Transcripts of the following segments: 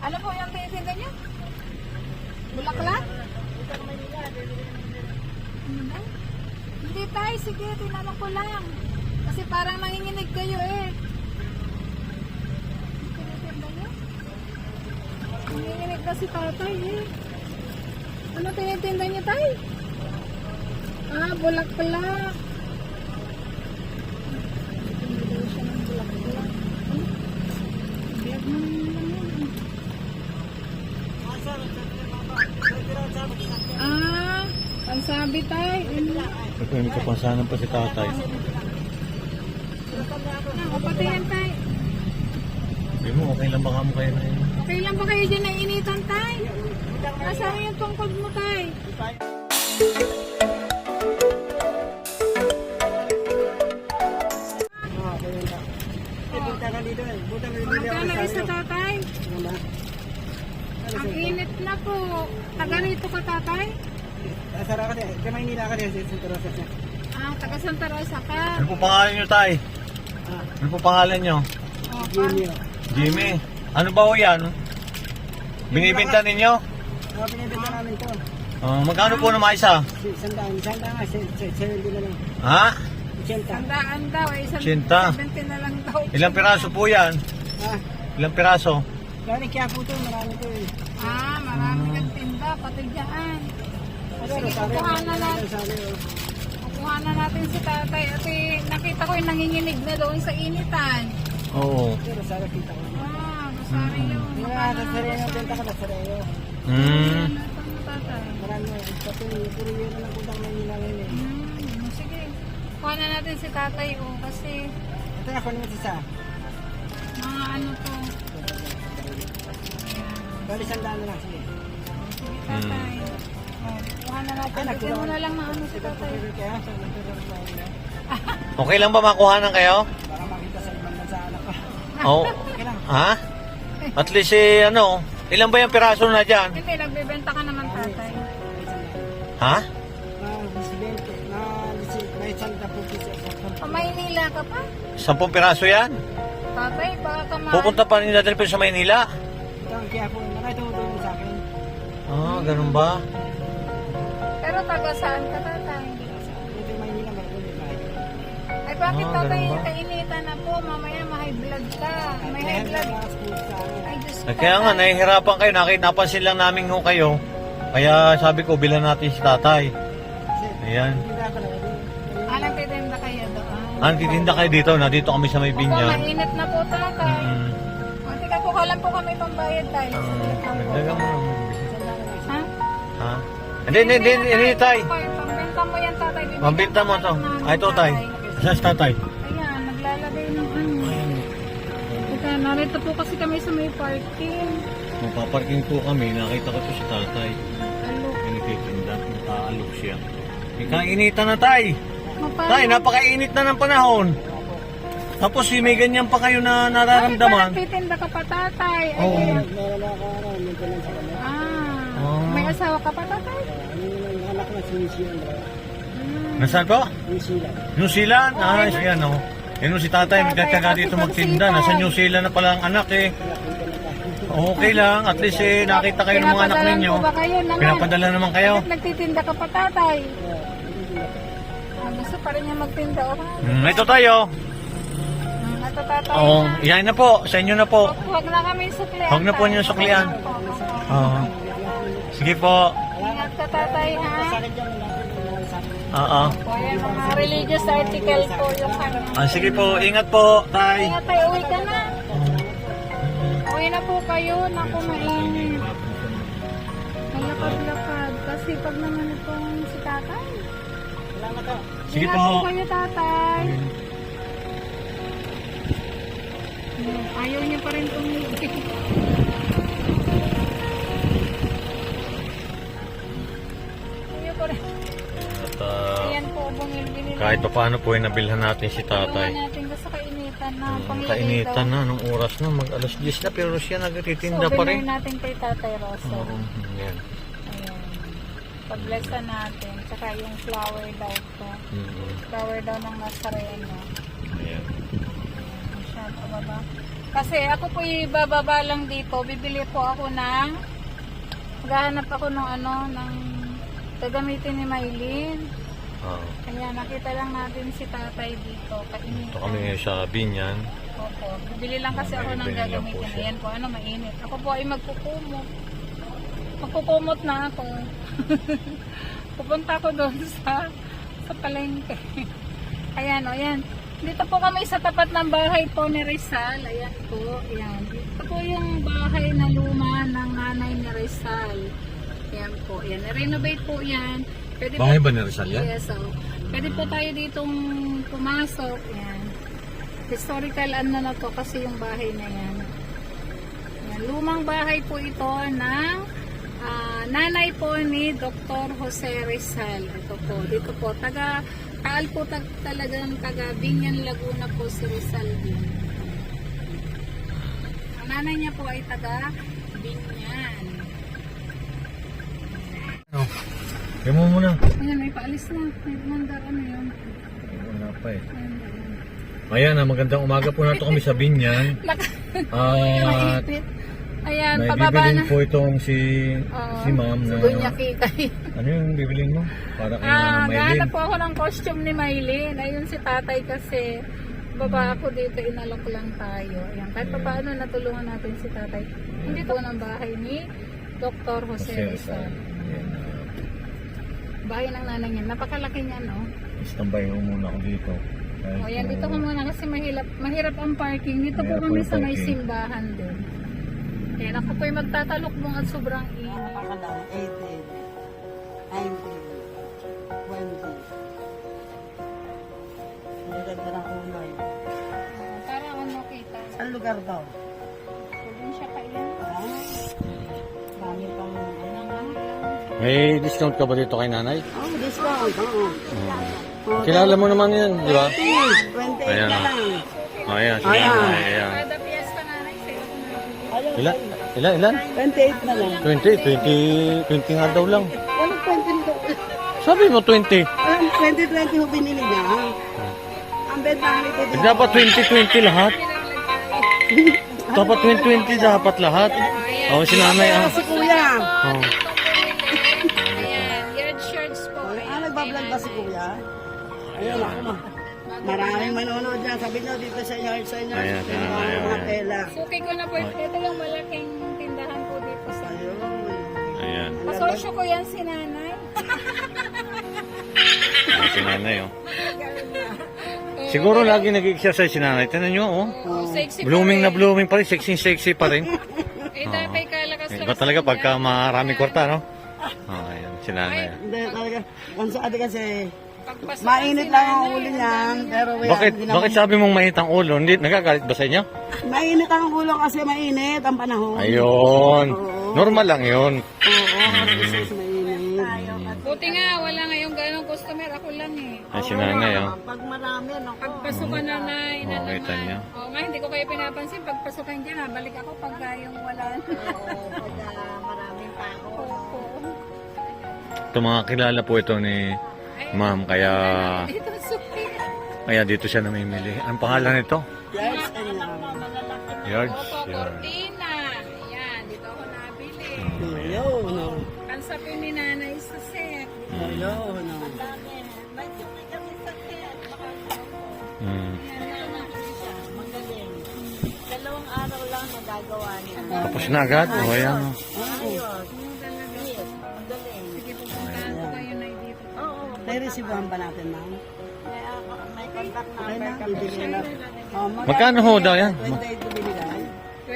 Ano po yung tinitinda niyo? Bulaklak? Ano ba? Hindi tayo, sige, tinanong ko lang. Kasi parang nanginginig kayo eh. Tinitinda niyo? Nanginginig na si tatay eh. Ano tinitinda niyo tayo? Ah, bulaklak. Tinitinda siya ng bulaklak. Biyag mo na yun. Ah, pansabi tayo. Ito yung kapansanan pa si tatay. Kapatayan tayo. Sabi mo, okay lang baka mo kayo na yun. Okay lang ba kayo dyan na initan tayo? Nasaan yung tungkod mo tayo? Magkano isa tatay? Ang init na po. Taga rito ka tatay? Asara ka din. Kaya Maynila ka din. Santa Rosa siya. Ah, taga Santa Rosa ka. Ano po pangalan nyo, tay? Ano po pangalan nyo? Oh, Jimmy. Jimmy. Ano ba ho yan? Binibinta ninyo? Pinibenta namin to. Magkano po naman isa? Sandaan. Sandaan nga. 70 na lang. Ha? 80. Sandaan daw. Isang 80. 70 na lang daw. Ilang piraso po yan? Ah, Ilang piraso? galing kaya po to. Marami to eh. Ah, marami kang tinda. Pati dyan. Sige, kukuha na natin. Kukuha na natin si tatay. At nakita ko yung nanginginig na doon sa initan. Oo. Pero sana kita ko. Ah, masari yun. Hindi na nasaraya yung benta ka. Nasaraya. Hmm. Tatay. Marami na. Pati puro yun na lang puntang Maynila ngayon eh. Sige. Kuha na natin si tatay kasi Ito na. Kunin mo si Sa. mga ano to. Bali sandaan na lang. Sige. Sige tatay. Kuha na natin. Bigyan mo na lang na ano si tatay. Kaya sa nagtutunan na yun. Okay lang ba makuhanan kayo? Baka makita sa ibang bansa anak ko. Oo. Okay lang. Ha? At least ilan ba yung piraso na dyan? Hindi, nagbebenta ka naman tatay. Ha? Pa Maynila ka pa? 10 piraso yan? Tatay, baka ka Pupunta pa nila dali sa Maynila? Kaya po, nakitulong sa akin. Ah, ganun ba? Pero taga saan ka tatay? Ito Maynila, marunong tayo. Ay bakit tatay ganun ba? kainitan na po? Mamaya ma-high blood ka. May high blood. Ay Diyos ko. Kaya nga, nahihirapan kayo. Napansin lang namin ho kayo. Kaya sabi ko, bilan natin si tatay. Ayan. Alang titinda kayo doon. Titinda kayo dito. Nandito kami sa may Opo, binyan. mainit na po tatay. Tika ko lang po kami pambayad tayo. Nagdagang mo naman. Ha? Ha? Hindi, tay. Pambenta mo yan tatay. Bibigyan Pambenta mo ka to. lang namin, Ay, ito, tay. Saan si tatay? Ayan, naglalagay ng ano. Teka, narito po kasi kami sa may parking. Mapaparking po kami. Nakita ko to si tatay. Alo. Pinititinda. Nakaalok siya. Ikainitan na, tay. Mapa- Tay, napakainit na ng panahon. Tapos may ganyan pa kayo na nararamdaman. Bakit titinda ka pa tatay? Ay, Oo. Oh. May asawa ka pa tatay? Anak na si New Zealand. Nasaan po? New Zealand. New Zealand? Ah, yan o. Yan o si tatay, nagtataga kasi dito pag magtinda. sipag. Nasa New Zealand na pala ang anak eh. Okay lang, at least nakita kayo ng mga anak Pinapadalan ninyo. po ba kayo naman? Pinapadala naman kayo. Bakit nagtitinda ka pa tatay? Gusto pa rin niya magtinda o ha? Ito tayo. Ito tatay Oo, na. yan na po, sa inyo na po. Huwag na kami suklian. Huwag na po niyo suklian. Oo. Sige po. Ingat ka tatay ha? Oo. O yan, mga religious article po yung ano. Sige po, ingat po, tay. Ingat tayo, uwi ka na. Uwi na po kayo, naku mainit. Malakad-lakad. Kasi pag naman itong si tatay. Sige Ingat po. po kayo tatay. Ayaw niya pa rin tumigil. Ayaw pa rin. At Ayan po, bumili. kahit pa paano po nabilhan natin si tatay. Tulungan natin sa kainitan na panglagay Kainitan daw. na, nung oras na, mag alas 10 na, pero siya nagtitinda pa rin. Souvenir natin kay Tatay Rosa. Oo, yan. Ayan. Pag-blessan natin. Tsaka yung flower daw to. Mhm. Flower daw ng Nazareno. Ayan. Masyado ba ba? Kasi ako po bababa lang dito. Bibili po ako ng maghahanap ako ng ng gagamitin ni Maylin. Kaya nakita lang natin si tatay dito. Kainit. Ito kami ngayon sa Binyan. Opo. Bibili lang kasi ako ng Bibili lang po gagamitin. siya. Ayan po, mainit. Ako po ay magkukumot. Magkukumot na ako. Pupunta ko doon sa palengke. Ayan, ayan. Dito po kami sa tapat ng bahay po ni Rizal. Ayan po, ayan. Ito po yung bahay na luma ng nanay ni Rizal. Ayan po, ayan. Renovate po yan. Pwede Bahay po, ba ni Rizal yan? yes, pwede po tayo ditong pumasok. Ayan. Historical na to kasi yung bahay na yan. Ayan. Lumang bahay po ito ng nanay po ni Dr. Jose Rizal. Ito po, dito po, Taal po talagang taga Binyan, Laguna po si Rizal din. Ang nanay niya po ay taga Binyan. Kaya mo muna. Ayan, may paalis na. May mandar, yun. Wala pa eh. Ayan, Ayan, magandang umaga po nato kami sa Binyan. At Mainit. Ayan, may pababa bibilin na. po itong si ma'am na... Gunyaki. Ano yung bibilin mo? Para kay Maylin. Gahanap po ako ng costume ni Maylin. Ayun si tatay kasi baba ako dito, inalok lang tayo. Ayan, kahit pa paano natulungan natin si tatay. Hindi po ng bahay ni Dr. Jose Rizal. Ayan. Bahay ng nanay niya. Napakalaki niya, no? Standby mo muna ako dito. Kahit O, yan, dito ko muna kasi mahirap ang parking. Dito po Mahirap kami ang sa may parking. simbahan din. Ayan, ako po'y magtatalokbong at sobrang init. Nakakadaan, 18, 19, 20. Ang ganda ng kulay. Para ano kita. Saan lugar daw? Probinsya pa yan. Dami pang May discount ka ba dito kay nanay? Oh, discount. Oo. Kilala mo naman yan, di ba? 28 Ayan, na oh. lang. Ayan, si Ayan. nanay. Ayan. Kada piyesta nanay, sale ko na. Ilan? Ilan? 28 na lang. 20 nga daw lang. Ano 20 daw? Sabi mo 20. 2020 ho binili niya. Ang benta nito dito. Dapat 2020 lahat. Dapat 2020 dapat lahat. Oh, si nanay ah. Si kuya. Oh. Ayan, yard shirts po. Nagbablog ba si kuya? Ayun ako ma. Maraming manonood dyan. Sabi nyo dito sa yard sa inyo. Ayan, Yung ayan, mga ayan. tela. Suki ko na po. Ito yung malaking tindahan po dito sa... Ayun. Ayan. Pasosyo ko yan si nanay. Ayan, si nanay oh. Siguro lagi nag-exercise si nanay. Tinan nyo oh. Sexy Blooming pa na blooming pa rin. Sexy pa rin. tatay kalakas Iba talaga pagka maraming kwarta no? Oh, ayan. Si nanay. Hindi talaga. Kung sa ate kasi, Pagpasok mainit lang ang ulo niyan. Pero yan, hindi naman- Bakit sabi mong mainit ang ulo? Hindi, nagagalit ba sa inyo? Mainit ang ulo kasi mainit ang panahon. Ayun. Normal lang yun. Oo, kasi mainit. Buti nga, wala ngayong ganong customer. Ako lang eh. Ay, si nanay oh. Pag marami, Pagpasok ka na na Oh, kita niyo. Oo nga, hindi ko kayo pinapansin. Pagpasukan dyan, balik ako pag yung wala. Oo, pag maraming tao. Oo. Ito mga kilala po ito ni ma'am. Kaya Dito, suki. dito siya namimili. Anong pangalan nito? Yards and Yards. Opo, cortina. Ayan, dito ako nabili. Ayun, no. Kansapin ni nanay sa set. Ayun, no. May suki kami sa set. Hmm. Magaling. 2 araw lang nagagawa niya. Tapos na agad. O, ayan. oh. Ayos. Magaling. Sige, pupuntahan ko kayo na dito. Nai-receivean ba natin, ma'am? May contact Okay na, bibili na. Oh, Magkano ho daw yan? 28 to binigay.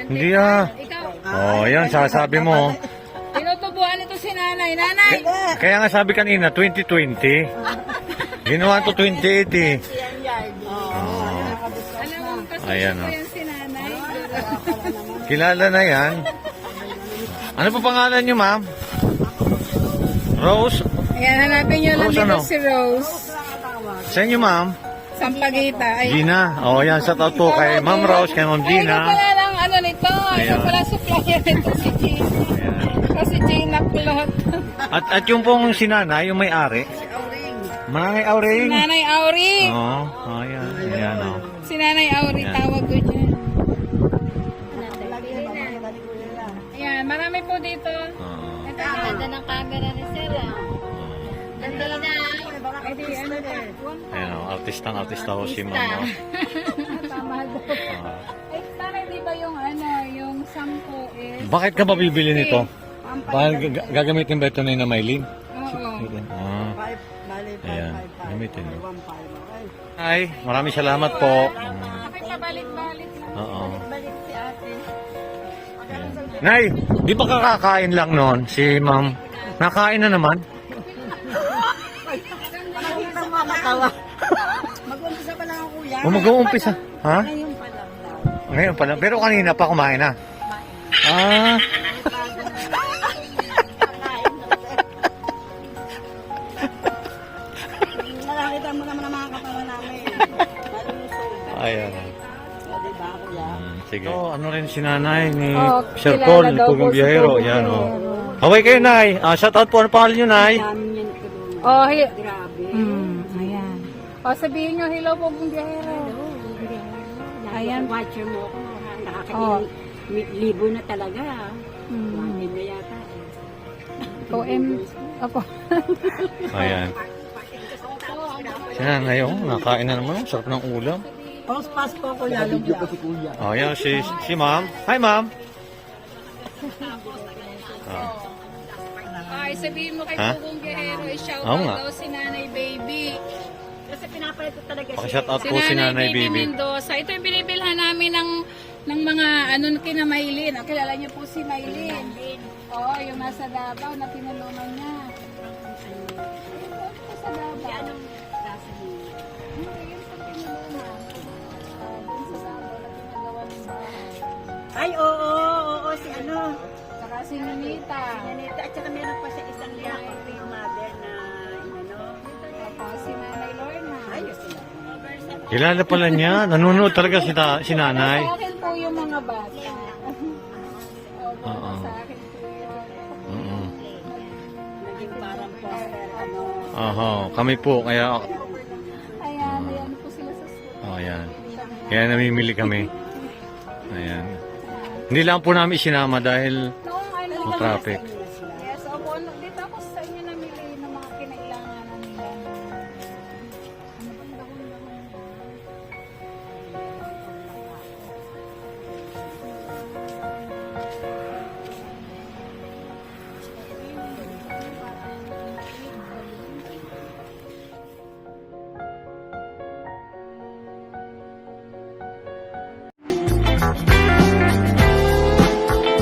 Hindi ah. Ikaw, Oh, ayan. Sasabi mo. tinutubuan ito si nanay. Nanay! Kaya nga sabi kanina, 2020. Ginawa to 2080. Alam mo, kasi Ayan, ko oh. yan si nanay. Kilala na yan. Ano pa pangalan niyo, ma'am? Rose? Ayan, hanapin nyo lang Rose, dito ano? si Rose. Sa inyo, ma'am? Sampagita. Ay, Gina. O, yan. Sa tao kay Ma'am Rose, kay Ma'am Ay, ito Gina. pala lang ano nito. Ito Ayan. pala supplier nito si Gina. Ayan. Kasi Gina Cloth. At yung pong sinana, yung may-ari. Manangay Auring. Nanay Auri. Oo. Oh, ayan. Ayan, oh. Si Nanay Auri Ayan. tawag ko dyan. marami po dito. Oo. Ito ang ganda ng camera ni Sir. Ganda na. Ay, di, ano eh. Ayan o, artista ho si Ma'am. No? Tama daw. Eh, para di ba yung ano, yung 10 is... Bakit ka ba bibili nito? Ang Bakit gagamitin ba ito na Maylin? Oo. Ah. 5, bali, 5, Ayan, 5, 5. gamitin mo. 1, 5, okay. Ay, maraming salamat po. Bakit pabalik-balik lang? Oo. Balik si ate. Nay, di ba kakakain lang noon si Ma'am? Nakain na naman? Mag-umpisa pa lang ako, kuya. Mag-uumpisa. Ha? Ngayon pa lang daw. Ngayon pala. Pero kanina pa kumain na. Ah. Nakakita mo naman ang mga katawan namin. Malusog. Ayan. O, diba, kuya? Sige. So, ano rin si nanay ni Oh, Sir kilala Paul, ni daw po Pugong si Biyahero. Pugong Yan, Biyahero. oh. Haway kayo, nay. Shout out po. Ano pangalan nyo, nay? Dami niya natulungan. Oh, Grabe. ayan. O, sabihin nyo, hello po kung biyahero. Ayan. Ayan. Watcher mo ako. Oh. Nakakailang libo na talaga. Mm. 1 na yata. OM. Opo. Ayan. Si nanay, oh. Nakain na naman. Sarap ng ulam. Paus-pas po, kuya. Video ko si kuya. Oh, yan. Si Ma'am. Hi, Ma'am. Ah. Ay, sabihin mo kay Ha? Pugong Biyahero, i-shout Oo out nga. daw si Nanay Baby. Kasi pinapalit ko talaga Paki-shout out po si Nanay Baby. Mendoza. Ito yung binibilhan namin ng mga ano kina Maylin. O, kilala niyo po si Maylin. Oo, yung nasa Davao na pinulungan niya. Ayun po, sa Davao. Anong klase niya? Hindi, yun sa pinulungan. Dun sa Davao na pinagawa ng bahay. Ay, oo, si ano. Saka si Ninita. Yanita, at saka meron pa siya isang real mother na, Opo, si Nanay Lorna. ayos sila. Kilala pala niya. Nanonood talaga si nanay. Sa akin po yung mga bata. Opo, Oo. sa akin po yun. Oo. Naging parang poster, ano. Oho, kami po. Kaya, Ayan, ayan po sila sa school. oh, yan. Kaya namimili kami. Ayan. Hindi lang po namin sinama dahil Noong ano, traffic.